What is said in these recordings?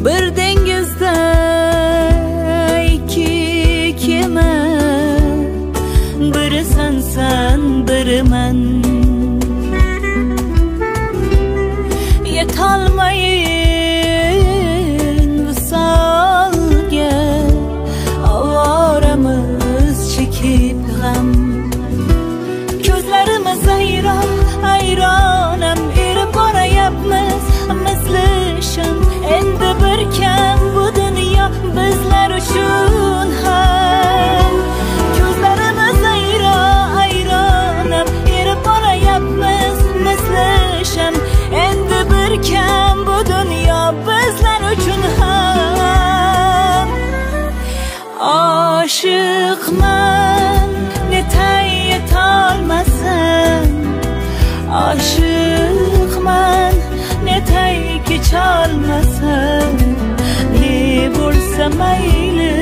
Bir dengizda ikki kema, biri sensen biri men. Yetolmayin visolga, ovoramiz chekib g'am. Ko'zlarimiz hayronam, erib borayapmiz misli sham. Endi bir kam bu dunyo bizlar uchun ham. Ko'zlarimiz hayronam, erib borayapmiz misli sham. Endi bir kam bu dunyo bizlar uchun ham. Oshiqman, netay yetolmasam. Oshiqman, netay kecholmasam. Ne bo'lsa mayli,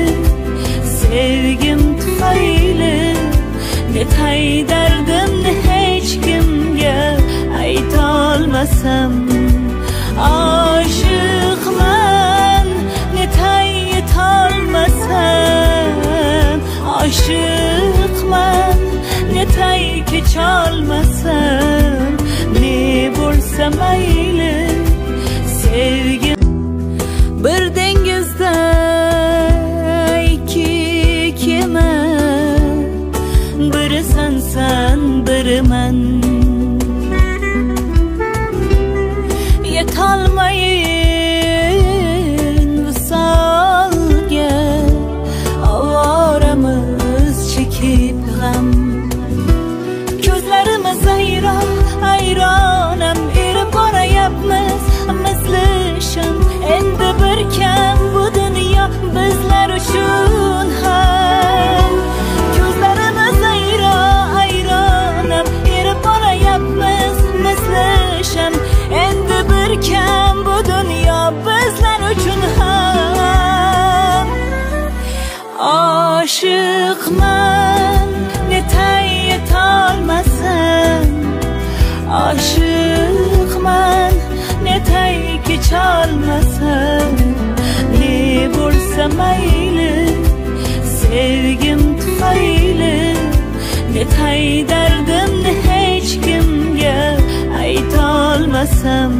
sevgim tufayli. Netay dardimni hech kimga aytolmasam. Oshiqman, netay yetolmasam. Oshiqman, netay kecholmasam. Ne bo'lsa mayli, sevgim. Bir dengizda ikki kema, biri sensen biri men. Yetolmayin visolga, ovoramiz chekib g'am. Ko'zlarimiz hayronam, erib borayapmiz misli sham. Endi bir kam bu dunyo bizlar uchun ham. Ko'zlarimiz hayronam, erib borayapmiz misli sham. Endi bir kam bu dunyo bizlar uchun ham. Oshiqman, netay yetolmasam. Oshiqman, netay kecholmasam. Ne bo'lsa mayli, sevgim tufayli. Netay dardimni hech kimga aytolmasam.